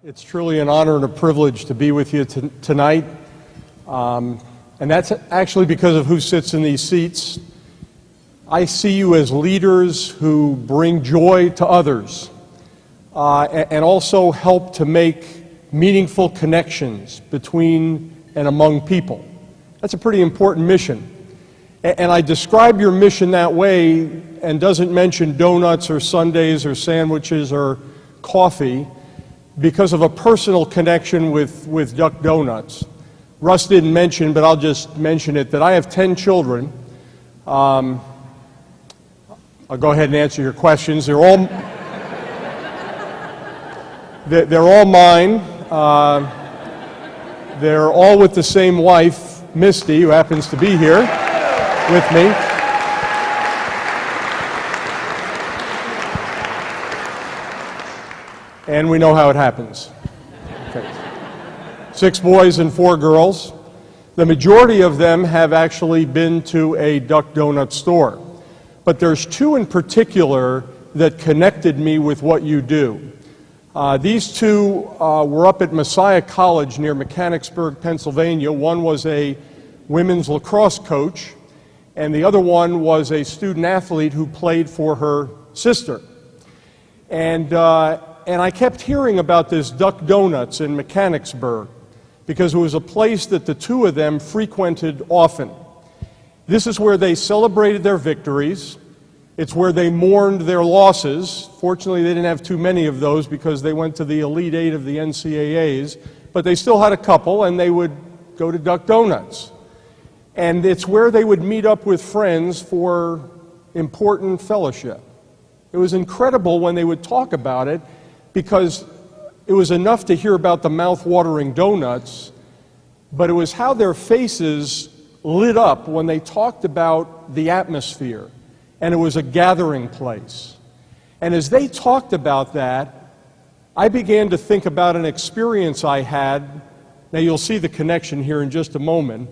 It's truly an honor and a privilege to be with you tonight, and that's actually because of who sits in these seats. I see you as leaders who bring joy to others and also help to make meaningful connections between and among people. That's a pretty important mission. And I describe your mission that way and doesn't mention donuts or sundaes or sandwiches or coffee because of a personal connection with Duck Donuts. Russ didn't mention, but I'll just mention it, that I have 10 children. I'll go ahead and answer your questions. They're all mine. They're all with the same wife, Misty, who happens to be here with me. And we know how it happens. Okay. 6 boys and 4 girls. The majority of them have actually been to a Duck Donut store. But there's 2 in particular that connected me with what you do. These 2 were up at Messiah College near Mechanicsburg, Pennsylvania. One was a women's lacrosse coach, and the other one was a student athlete who played for her sister. And I kept hearing about this Duck Donuts in Mechanicsburg because it was a place that the 2 of them frequented often. This is where they celebrated their victories. It's where they mourned their losses. Fortunately, they didn't have too many of those because they went to the Elite 8 of the NCAAs, but they still had a couple, and they would go to Duck Donuts. And it's where they would meet up with friends for important fellowship. It was incredible when they would talk about it, because it was enough to hear about the mouth-watering donuts, but it was how their faces lit up when they talked about the atmosphere, and it was a gathering place. And as they talked about that, I began to think about an experience I had, now you'll see the connection here in just a moment,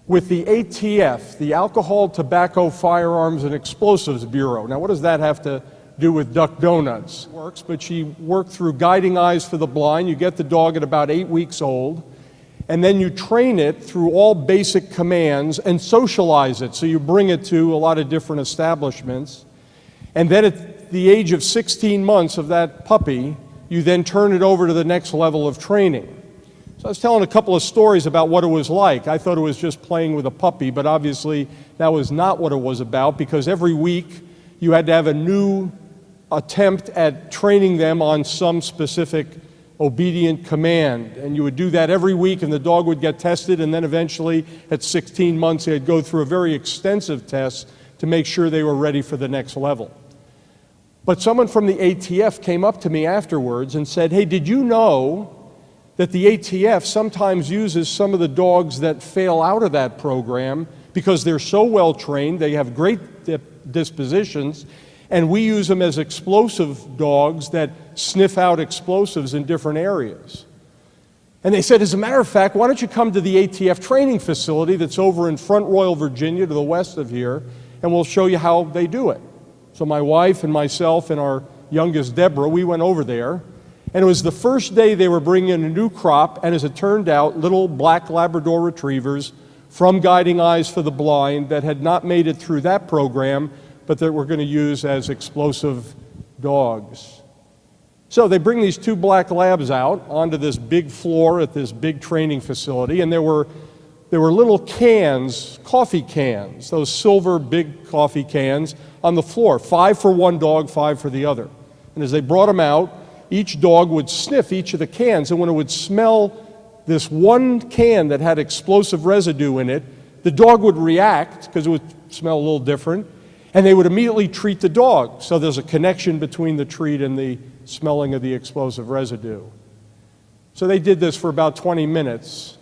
with the ATF, the Alcohol, Tobacco, Firearms, and Explosives Bureau. Now what does that have to do with Duck Donuts? Works, but she worked through Guiding Eyes for the Blind. You get the dog at about 8 weeks old, and then you train it through all basic commands and socialize it. So you bring it to a lot of different establishments. And then at the age of 16 months of that puppy, you then turn it over to the next level of training. So I was telling a couple of stories about what it was like. I thought it was just playing with a puppy, but obviously that was not what it was about, because every week you had to have a new attempt at training them on some specific obedient command. And you would do that every week, and the dog would get tested, and then eventually at 16 months they'd go through a very extensive test to make sure they were ready for the next level. But someone from the ATF came up to me afterwards and said, "Hey, did you know that the ATF sometimes uses some of the dogs that fail out of that program because they're so well trained, they have great dispositions, and we use them as explosive dogs that sniff out explosives in different areas?" And they said, "As a matter of fact, why don't you come to the ATF training facility that's over in Front Royal, Virginia, to the west of here, and we'll show you how they do it." So my wife and myself and our youngest, Deborah, we went over there, and it was the first day they were bringing in a new crop, and as it turned out, little black Labrador retrievers from Guiding Eyes for the Blind that had not made it through that program, but that we're going to use as explosive dogs. So they bring these 2 black labs out onto this big floor at this big training facility, and there were little cans, coffee cans, those silver big coffee cans on the floor, 5 for one dog, 5 for the other. And as they brought them out, each dog would sniff each of the cans, and when it would smell this one can that had explosive residue in it, the dog would react because it would smell a little different, and they would immediately treat the dog. So there's a connection between the treat and the smelling of the explosive residue. So they did this for about 20 minutes.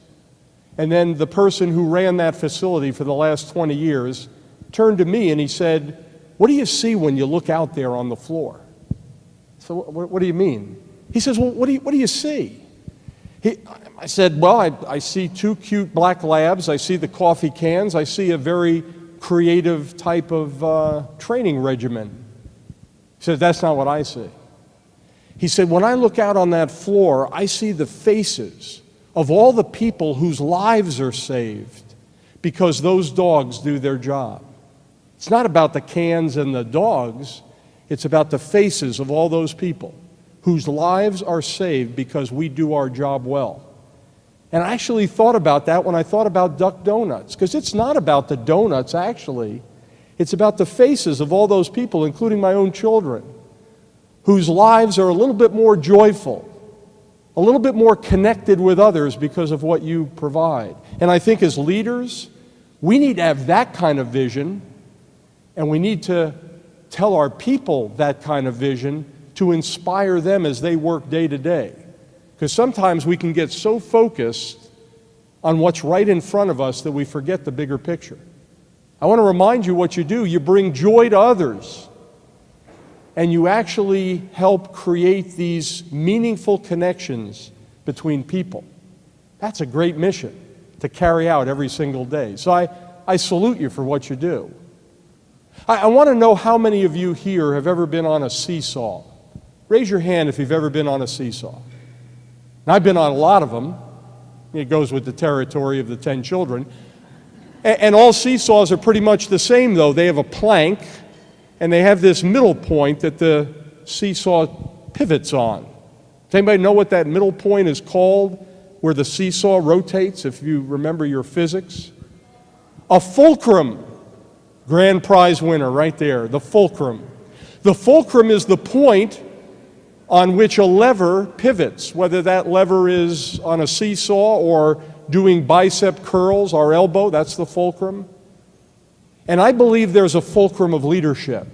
And then the person who ran that facility for the last 20 years turned to me and he said, "What do you see when you look out there on the floor?" So what do you mean? He says, "Well, what do you see?" I said, "Well, I see 2 cute black labs. I see the coffee cans. I see a very creative type of training regimen." He said, "That's not what I see." He said, when I look out on that floor, I see the faces of all the people whose lives are saved because those dogs do their job. It's not about the cans and the dogs. It's about the faces of all those people whose lives are saved because we do our job well. And I actually thought about that when I thought about Duck Donuts, because it's not about the donuts, actually. It's about the faces of all those people, including my own children, whose lives are a little bit more joyful, a little bit more connected with others because of what you provide. And I think as leaders, we need to have that kind of vision, and we need to tell our people that kind of vision to inspire them as they work day to day. Because sometimes we can get so focused on what's right in front of us that we forget the bigger picture. I want to remind you what you do. You bring joy to others, and you actually help create these meaningful connections between people. That's a great mission to carry out every single day. So I salute you for what you do. I want to know how many of you here have ever been on a seesaw. Raise your hand if you've ever been on a seesaw. And I've been on a lot of them. It goes with the territory of the 10 children. And all seesaws are pretty much the same, though. They have a plank, and they have this middle point that the seesaw pivots on. Does anybody know what that middle point is called, where the seesaw rotates, if you remember your physics? A fulcrum. Grand prize winner right there, the fulcrum. The fulcrum is the point on which a lever pivots, whether that lever is on a seesaw or doing bicep curls, our elbow, that's the fulcrum. And I believe there's a fulcrum of leadership.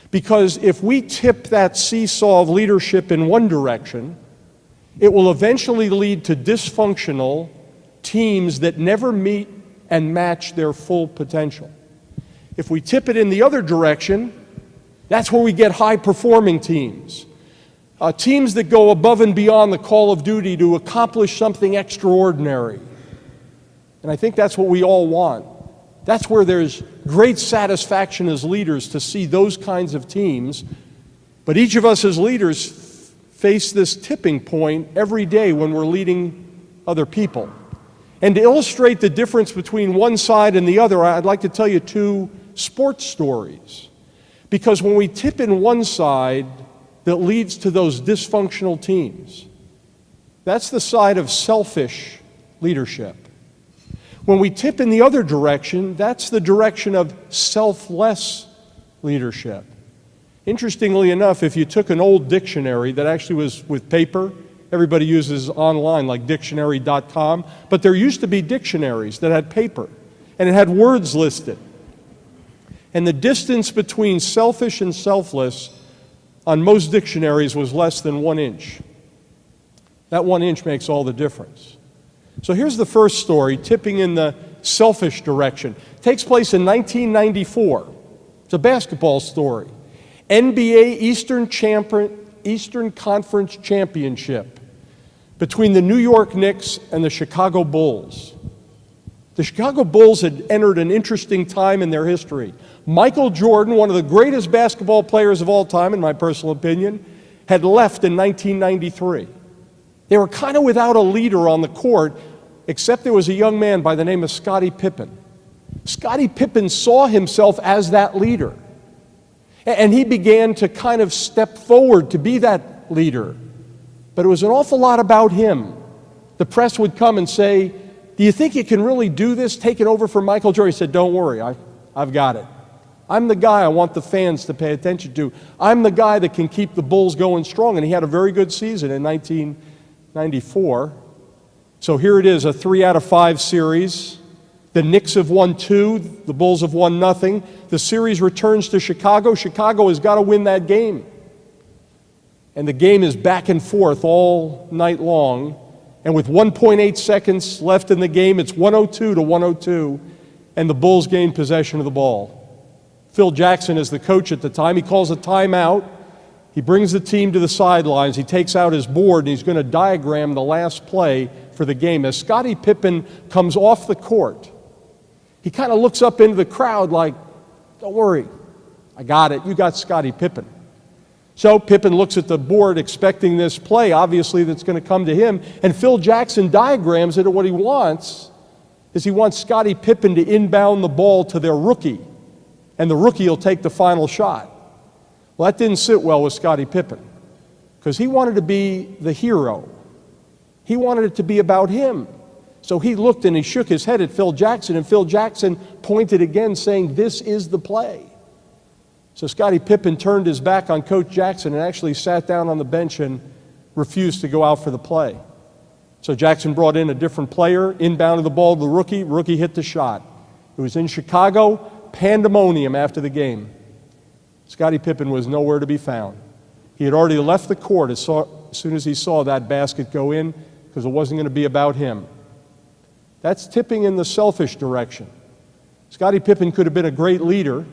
Because if we tip that seesaw of leadership in one direction, it will eventually lead to dysfunctional teams that never meet and match their full potential. If we tip it in the other direction, that's where we get high-performing teams. Teams that go above and beyond the call of duty to accomplish something extraordinary. And I think that's what we all want. That's where there's great satisfaction as leaders to see those kinds of teams. But each of us as leaders face this tipping point every day when we're leading other people. And to illustrate the difference between one side and the other, I'd like to tell you two sports stories. Because when we tip in one side, that leads to those dysfunctional teams. That's the side of selfish leadership. When we tip in the other direction, that's the direction of selfless leadership. Interestingly enough, if you took an old dictionary that actually was with paper, everybody uses online like dictionary.com, but there used to be dictionaries that had paper, and it had words listed. And the distance between selfish and selfless on most dictionaries was less than 1 inch. That 1 inch makes all the difference. So here's the first story, tipping in the selfish direction. It takes place in 1994. It's a basketball story. NBA Eastern Conference Championship between the New York Knicks and the Chicago Bulls. The Chicago Bulls had entered an interesting time in their history. Michael Jordan, one of the greatest basketball players of all time, in my personal opinion, had left in 1993. They were kind of without a leader on the court, except there was a young man by the name of Scottie Pippen. Scottie Pippen saw himself as that leader, and he began to kind of step forward to be that leader. But it was an awful lot about him. The press would come and say, "Do you think you can really do this, take it over for Michael Jordan?" He said, "Don't worry, I've got it. I'm the guy I want the fans to pay attention to. I'm the guy that can keep the Bulls going strong." And he had a very good season in 1994. So here it is, a 3 out of 5 series. The Knicks have won 2, the Bulls have won nothing. The series returns to Chicago. Chicago has got to win that game. And the game is back and forth all night long. And with 1.8 seconds left in the game, it's 102 to 102, and the Bulls gain possession of the ball. Phil Jackson is the coach at the time. He calls a timeout. He brings the team to the sidelines. He takes out his board, and he's going to diagram the last play for the game. As Scottie Pippen comes off the court, he kind of looks up into the crowd like, "Don't worry, I got it. You got Scottie Pippen." So Pippen looks at the board expecting this play, obviously, that's going to come to him, and Phil Jackson diagrams it. What he wants is he wants Scottie Pippen to inbound the ball to their rookie, and the rookie will take the final shot. Well, that didn't sit well with Scottie Pippen, because he wanted to be the hero. He wanted it to be about him. So he looked and he shook his head at Phil Jackson, and Phil Jackson pointed again, saying, "This is the play." So Scottie Pippen turned his back on Coach Jackson and actually sat down on the bench and refused to go out for the play. So Jackson brought in a different player, inbounded the ball to the rookie. Rookie hit the shot. It was in Chicago, pandemonium after the game. Scottie Pippen was nowhere to be found. He had already left the court as soon as he saw that basket go in, because it wasn't going to be about him. That's tipping in the selfish direction. Scottie Pippen could have been a great leader,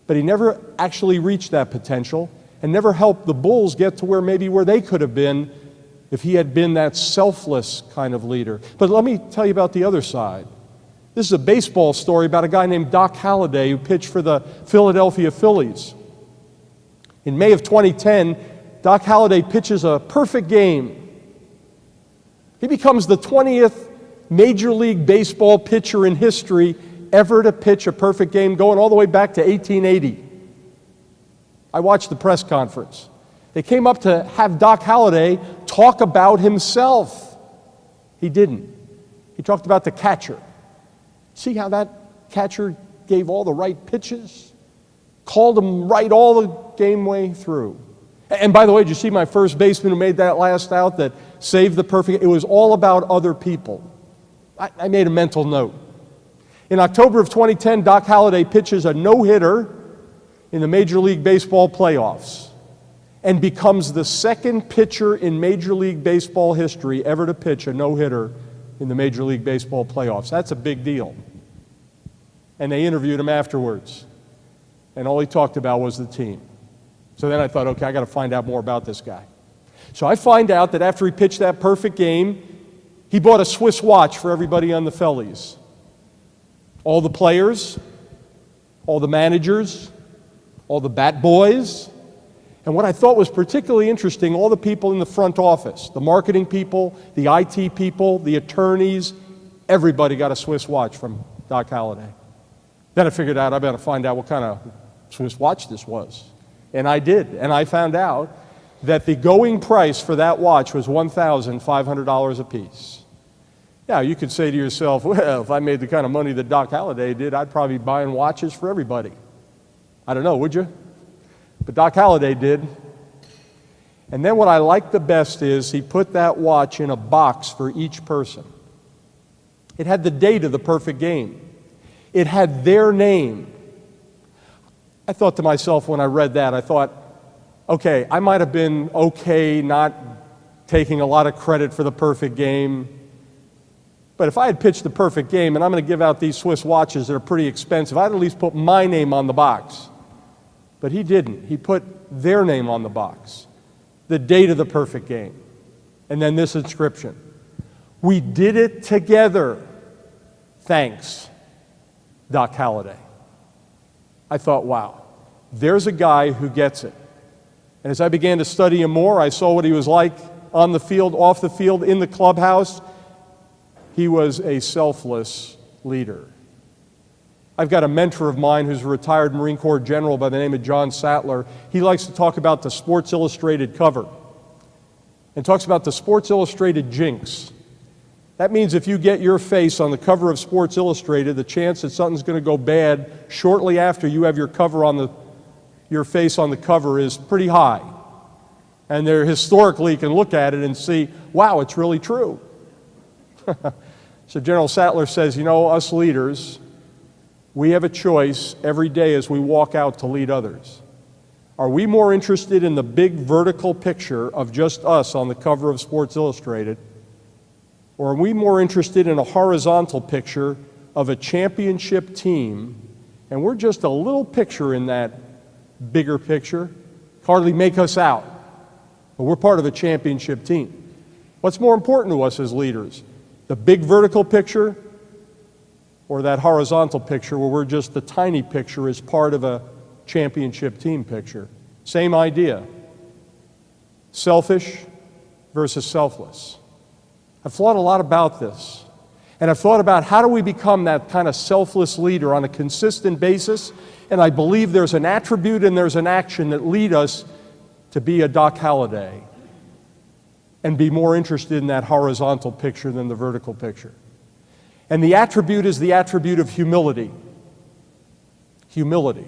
but he never actually reached that potential and never helped the Bulls get to where they could have been if he had been that selfless kind of leader. But let me tell you about the other side. This is a baseball story about a guy named Doc Halladay who pitched for the Philadelphia Phillies. In May of 2010, Doc Halladay pitches a perfect game. He becomes the 20th Major League Baseball pitcher in history ever to pitch a perfect game, going all the way back to 1880. I watched the press conference. They came up to have Doc Halladay talk about himself. He didn't. He talked about the catcher. See how that catcher gave all the right pitches? Called him right all the game way through. And by the way, did you see my first baseman who made that last out that saved the perfect? It was all about other people. I made a mental note. In October of 2010, Doc Halladay pitches a no-hitter in the Major League Baseball playoffs and becomes the second pitcher in Major League Baseball history ever to pitch a no-hitter in the Major League Baseball playoffs. That's a big deal. And they interviewed him afterwards, and all he talked about was the team. So then I thought, okay, I got to find out more about this guy. So I find out that after he pitched that perfect game, he bought a Swiss watch for everybody on the Phillies. All the players, all the managers, all the bat boys, and what I thought was particularly interesting, all the people in the front office, the marketing people, the IT people, the attorneys, everybody got a Swiss watch from Doc Halladay. Then I figured out I better find out what kind of Swiss watch this was. And I did, and I found out that the going price for that watch was $1,500 a piece. Now, you could say to yourself, well, if I made the kind of money that Doc Halladay did, I'd probably be buying watches for everybody. I don't know, would you? But Doc Halladay did. And then what I like the best is he put that watch in a box for each person. It had the date of the perfect game. It had their name. I thought to myself when I read that, I thought, okay, I might have been okay not taking a lot of credit for the perfect game. But if I had pitched the perfect game, and I'm going to give out these Swiss watches that are pretty expensive, I'd at least put my name on the box. But he didn't. He put their name on the box, the date of the perfect game, and then this inscription: "We did it together. Thanks, Doc Halladay." I thought, wow, there's a guy who gets it. And as I began to study him more, I saw what he was like on the field, off the field, in the clubhouse. He was a selfless leader. I've got a mentor of mine who's a retired Marine Corps general by the name of John Sattler. He likes to talk about the Sports Illustrated cover and talks about the Sports Illustrated jinx. That means if you get your face on the cover of Sports Illustrated, the chance that something's going to go bad shortly after you have your face on the cover is pretty high. And there, historically, you can look at it and see, wow, it's really true. So General Sattler says, you know, us leaders, we have a choice every day as we walk out to lead others. Are we more interested in the big vertical picture of just us on the cover of Sports Illustrated, or are we more interested in a horizontal picture of a championship team, and we're just a little picture in that bigger picture, hardly make us out, but we're part of a championship team? What's more important to us as leaders? The big vertical picture or that horizontal picture where we're just the tiny picture as part of a championship team picture? Same idea. selfish versus selfless. I've thought a lot about this, and I've thought about how do we become that kind of selfless leader on a consistent basis, and I believe there's an attribute and there's an action that lead us to be a Doc Holliday and be more interested in that horizontal picture than the vertical picture. And the attribute is the attribute of humility. Humility.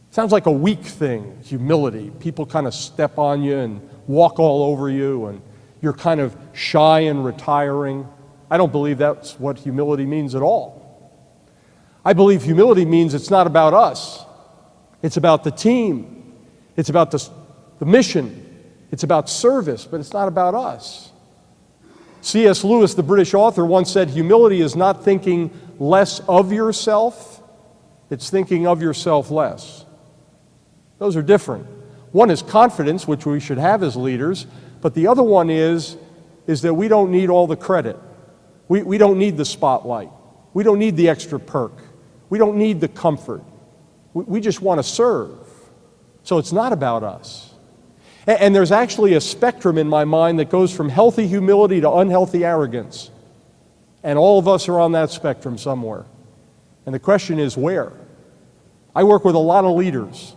Sounds like a weak thing, humility. People kind of step on you and walk all over you, and you're kind of shy and retiring. I don't believe that's what humility means at all. I believe humility means it's not about us. It's about the team. It's about the mission. It's about service, but it's not about us. C.S. Lewis, the British author, once said, humility is not thinking less of yourself, it's thinking of yourself less. Those are different. One is confidence, which we should have as leaders, but the other one is that we don't need all the credit. We don't need the spotlight. We don't need the extra perk. We don't need the comfort. We just want to serve. So it's not about us. And there's actually a spectrum in my mind that goes from healthy humility to unhealthy arrogance. And all of us are on that spectrum somewhere. And the question is where? I work with a lot of leaders,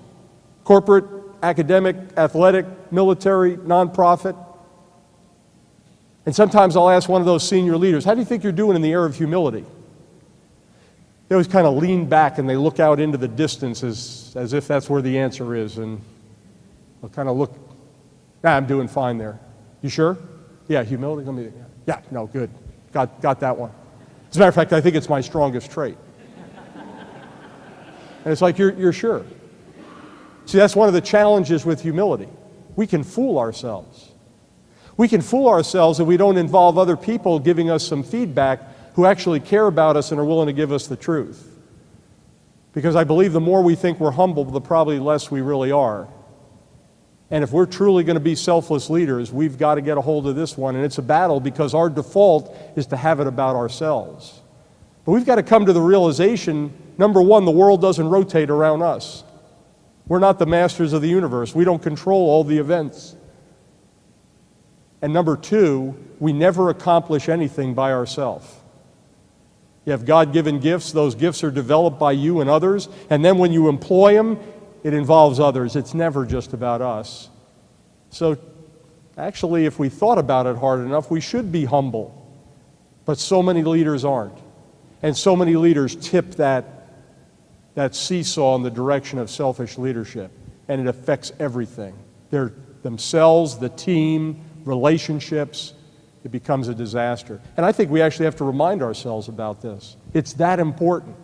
corporate, academic, athletic, military, nonprofit. And sometimes I'll ask one of those senior leaders, how do you think you're doing in the area of humility? They always kind of lean back and they look out into the distance as if that's where the answer is. And I'll kind of look, I'm doing fine there. You sure? Yeah, humility. Yeah, no, good. Got that one. As a matter of fact, I think it's my strongest trait. And it's like, you're sure. See, that's one of the challenges with humility. We can fool ourselves. We can fool ourselves if we don't involve other people giving us some feedback who actually care about us and are willing to give us the truth. Because I believe the more we think we're humble, the probably less we really are. And if we're truly going to be selfless leaders, we've got to get a hold of this one. And it's a battle because our default is to have it about ourselves. But we've got to come to the realization, number one, the world doesn't rotate around us. We're not the masters of the universe. We don't control all the events. And number two, we never accomplish anything by ourselves. You have God-given gifts. Those gifts are developed by you and others. And then when you employ them, it involves others. It's never just about us. So actually, if we thought about it hard enough, we should be humble. But so many leaders aren't. And so many leaders tip that seesaw in the direction of selfish leadership. And it affects everything. They're themselves, the team, relationships. It becomes a disaster. And I think we actually have to remind ourselves about this. It's that important.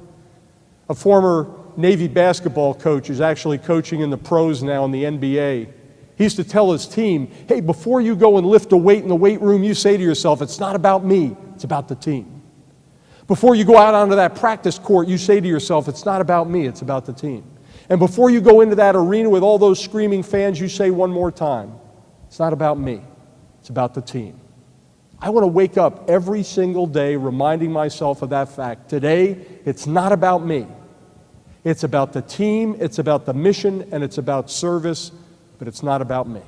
A former Navy basketball coach is actually coaching in the pros now in the NBA. He used to tell his team, hey, before you go and lift a weight in the weight room, you say to yourself, it's not about me, it's about the team. Before you go out onto that practice court, you say to yourself, it's not about me, it's about the team. And before you go into that arena with all those screaming fans, you say one more time, it's not about me, it's about the team. I want to wake up every single day reminding myself of that fact. Today, it's not about me. It's about the team, it's about the mission, and it's about service, but it's not about me.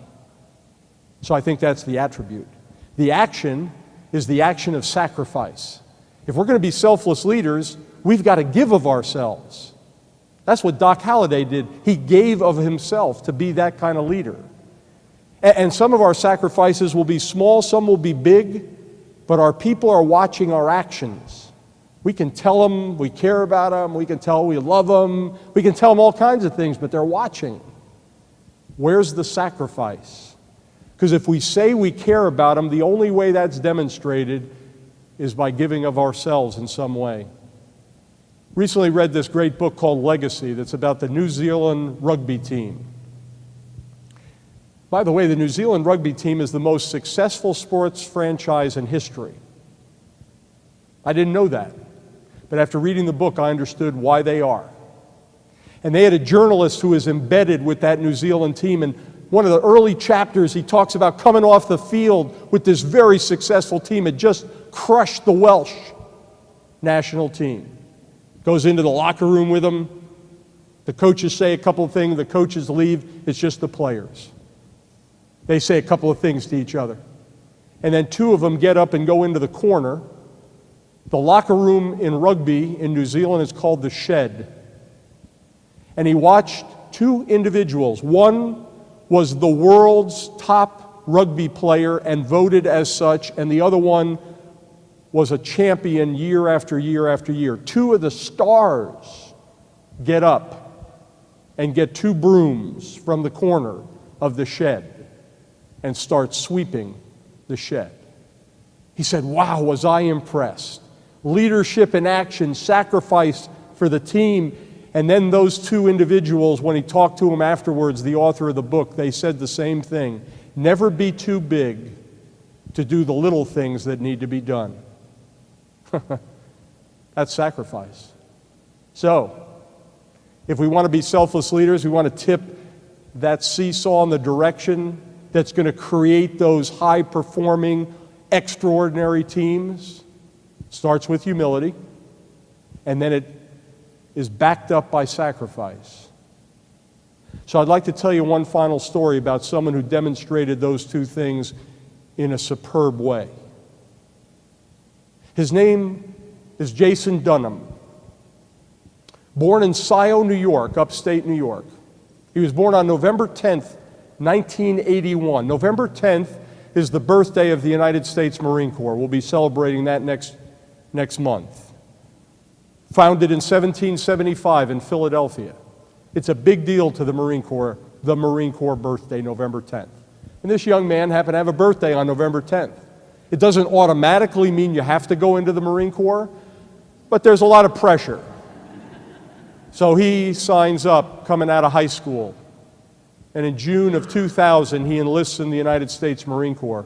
So I think that's the attribute. The action is the action of sacrifice. If we're going to be selfless leaders, we've got to give of ourselves. That's what Doc Holliday did. He gave of himself to be that kind of leader. And some of our sacrifices will be small, some will be big, but our people are watching our actions. We can tell them we care about them, we can tell we love them, we can tell them all kinds of things, but they're watching. Where's the sacrifice? Because if we say we care about them, the only way that's demonstrated is by giving of ourselves in some way. Recently read this great book called Legacy that's about the New Zealand rugby team. By the way, the New Zealand rugby team is the most successful sports franchise in history. I didn't know that. But after reading the book, I understood why they are. And they had a journalist who was embedded with that New Zealand team. And one of the early chapters, he talks about coming off the field with this very successful team. It just crushed the Welsh national team. Goes into the locker room with them. The coaches say a couple of things, the coaches leave, it's just the players. They say a couple of things to each other. And then two of them get up and go into the corner. The locker room in rugby in New Zealand is called the shed. And he watched two individuals. One was the world's top rugby player and voted as such, and the other one was a champion year after year after year. Two of the stars get up and get two brooms from the corner of the shed and start sweeping the shed. He said, wow, was I impressed. Leadership in action, sacrifice for the team. And then those two individuals, when he talked to them afterwards, the author of the book, they said the same thing. Never be too big to do the little things that need to be done. That's sacrifice. So, if we want to be selfless leaders, we want to tip that seesaw in the direction that's going to create those high-performing, extraordinary teams. It starts with humility, and then it is backed up by sacrifice. So I'd like to tell you one final story about someone who demonstrated those two things in a superb way. His name is Jason Dunham. Born in Scioto, New York, upstate New York. He was born on November 10th, 1981. November 10th is the birthday of the United States Marine Corps. We'll be celebrating that next month. Founded in 1775 in Philadelphia. It's a big deal to the Marine Corps birthday, November 10th. And this young man happened to have a birthday on November 10th. It doesn't automatically mean you have to go into the Marine Corps, but there's a lot of pressure. So he signs up coming out of high school. And in June of 2000, he enlists in the United States Marine Corps.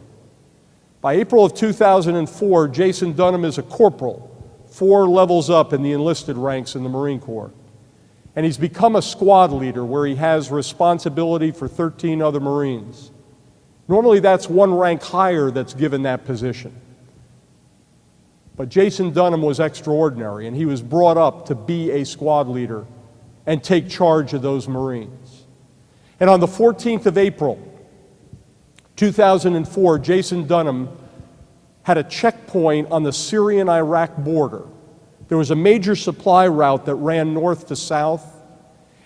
By April of 2004, Jason Dunham is a corporal, 4 levels up in the enlisted ranks in the Marine Corps. And he's become a squad leader where he has responsibility for 13 other Marines. Normally that's one rank higher that's given that position. But Jason Dunham was extraordinary, and he was brought up to be a squad leader and take charge of those Marines. And on the 14th of April, 2004, Jason Dunham had a checkpoint on the Syrian-Iraq border. There was a major supply route that ran north to south,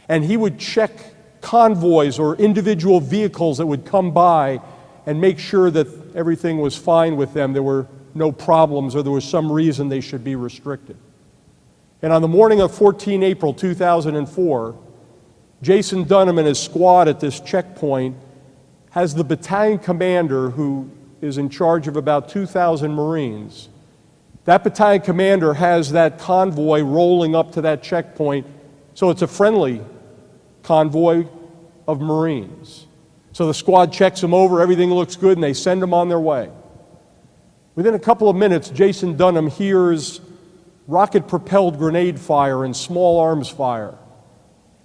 and he would check convoys or individual vehicles that would come by and make sure that everything was fine with them. There were no problems or there was some reason they should be restricted. And on the morning of 14 April 2004, Jason Dunham and his squad at this checkpoint has the battalion commander, who is in charge of about 2,000 Marines. That battalion commander has that convoy rolling up to that checkpoint, so it's a friendly convoy of Marines. So the squad checks them over, everything looks good, and they send them on their way. Within a couple of minutes, Jason Dunham hears rocket-propelled grenade fire and small arms fire.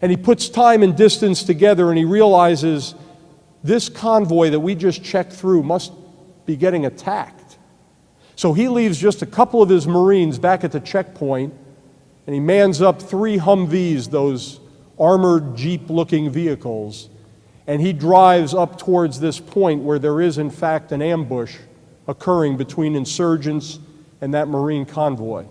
And he puts time and distance together, and he realizes this convoy that we just checked through must be getting attacked. So he leaves just a couple of his Marines back at the checkpoint, and he mans up 3 Humvees, those armored Jeep-looking vehicles, and he drives up towards this point where there is, in fact, an ambush occurring between insurgents and that Marine convoy.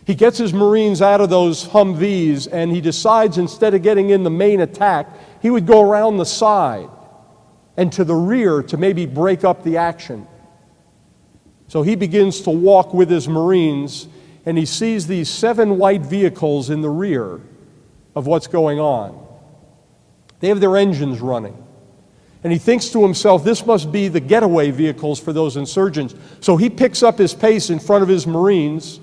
He gets his Marines out of those Humvees, and he decides, instead of getting in the main attack, he would go around the side and to the rear to maybe break up the action. So he begins to walk with his Marines, and he sees these 7 white vehicles in the rear of what's going on. They have their engines running. And he thinks to himself, this must be the getaway vehicles for those insurgents. So he picks up his pace in front of his Marines,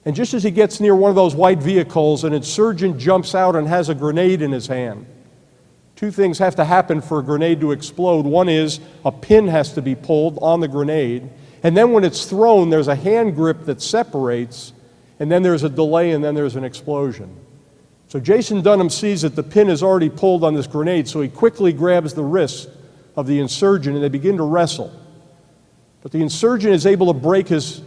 and just as he gets near one of those white vehicles, an insurgent jumps out and has a grenade in his hand. 2 things have to happen for a grenade to explode. One is a pin has to be pulled on the grenade, and then when it's thrown, there's a hand grip that separates, and then there's a delay, and then there's an explosion. So Jason Dunham sees that the pin is already pulled on this grenade, so he quickly grabs the wrist of the insurgent, and they begin to wrestle. But the insurgent is able to break his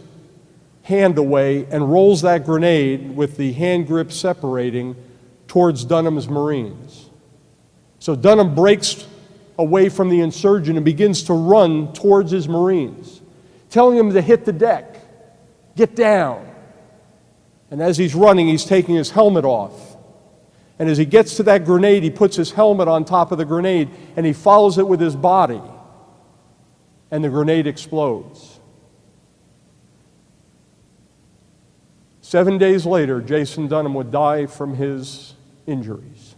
hand away and rolls that grenade with the hand grip separating towards Dunham's Marines. So Dunham breaks away from the insurgent and begins to run towards his Marines, telling them to hit the deck, get down. And as he's running, he's taking his helmet off. And as he gets to that grenade, he puts his helmet on top of the grenade and he follows it with his body. And the grenade explodes. 7 days later, Jason Dunham would die from his injuries.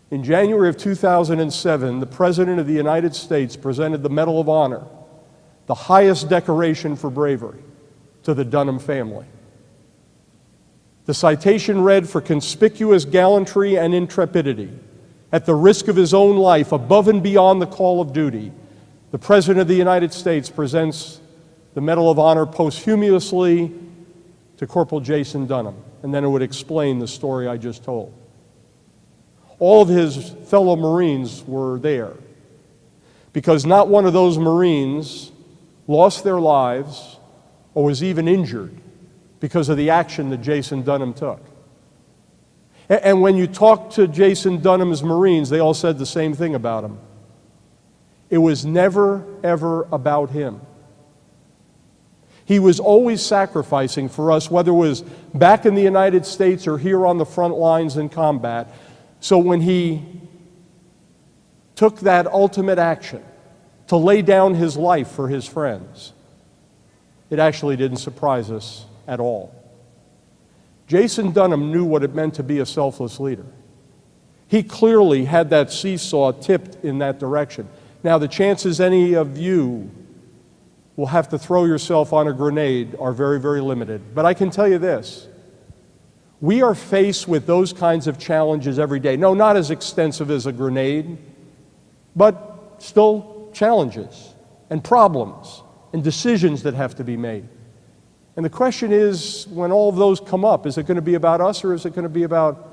In January of 2007, the President of the United States presented the Medal of Honor, the highest decoration for bravery, to the Dunham family. The citation read, "For conspicuous gallantry and intrepidity, at the risk of his own life, above and beyond the call of duty, the President of the United States presents the Medal of Honor posthumously to Corporal Jason Dunham." And then it would explain the story I just told. All of his fellow Marines were there because not one of those Marines lost their lives or was even injured because of the action that Jason Dunham took. And when you talk to Jason Dunham's Marines, they all said the same thing about him. It was never, ever about him. He was always sacrificing for us, whether it was back in the United States or here on the front lines in combat. So when he took that ultimate action to lay down his life for his friends, it actually didn't surprise us at all. Jason Dunham knew what it meant to be a selfless leader. He clearly had that seesaw tipped in that direction. Now, the chances any of you will have to throw yourself on a grenade are very, very limited. But I can tell you this. We are faced with those kinds of challenges every day. No, not as extensive as a grenade, but still challenges and problems and decisions that have to be made. And the question is, when all of those come up, is it going to be about us or is it going to be about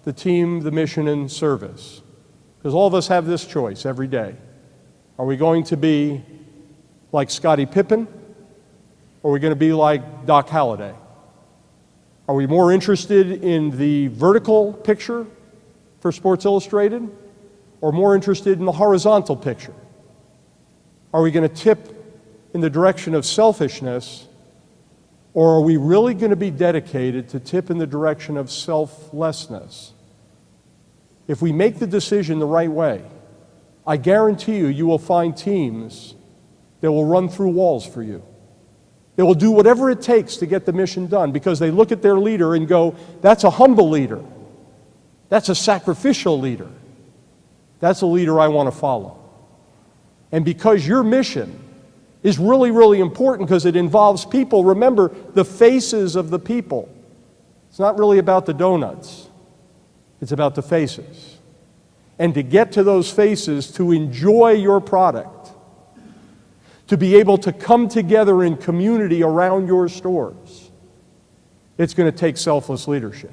the team, the mission, and service? Because all of us have this choice every day. Are we going to be like Scottie Pippen, or are we going to be like Doc Holliday? Are we more interested in the vertical picture for Sports Illustrated, or more interested in the horizontal picture? Are we going to tip in the direction of selfishness, or are we really going to be dedicated to tip in the direction of selflessness? If we make the decision the right way, I guarantee you, you will find teams that will run through walls for you. They will do whatever it takes to get the mission done because they look at their leader and go, that's a humble leader. That's a sacrificial leader. That's a leader I want to follow. And because your mission is really, really important because it involves people, remember the faces of the people. It's not really about the donuts. It's about the faces. And to get to those faces, to enjoy your product, to be able to come together in community around your stores, it's going to take selfless leadership.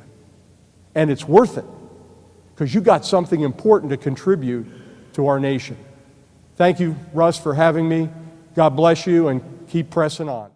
And it's worth it because you got something important to contribute to our nation. Thank you, Russ, for having me. God bless you and keep pressing on.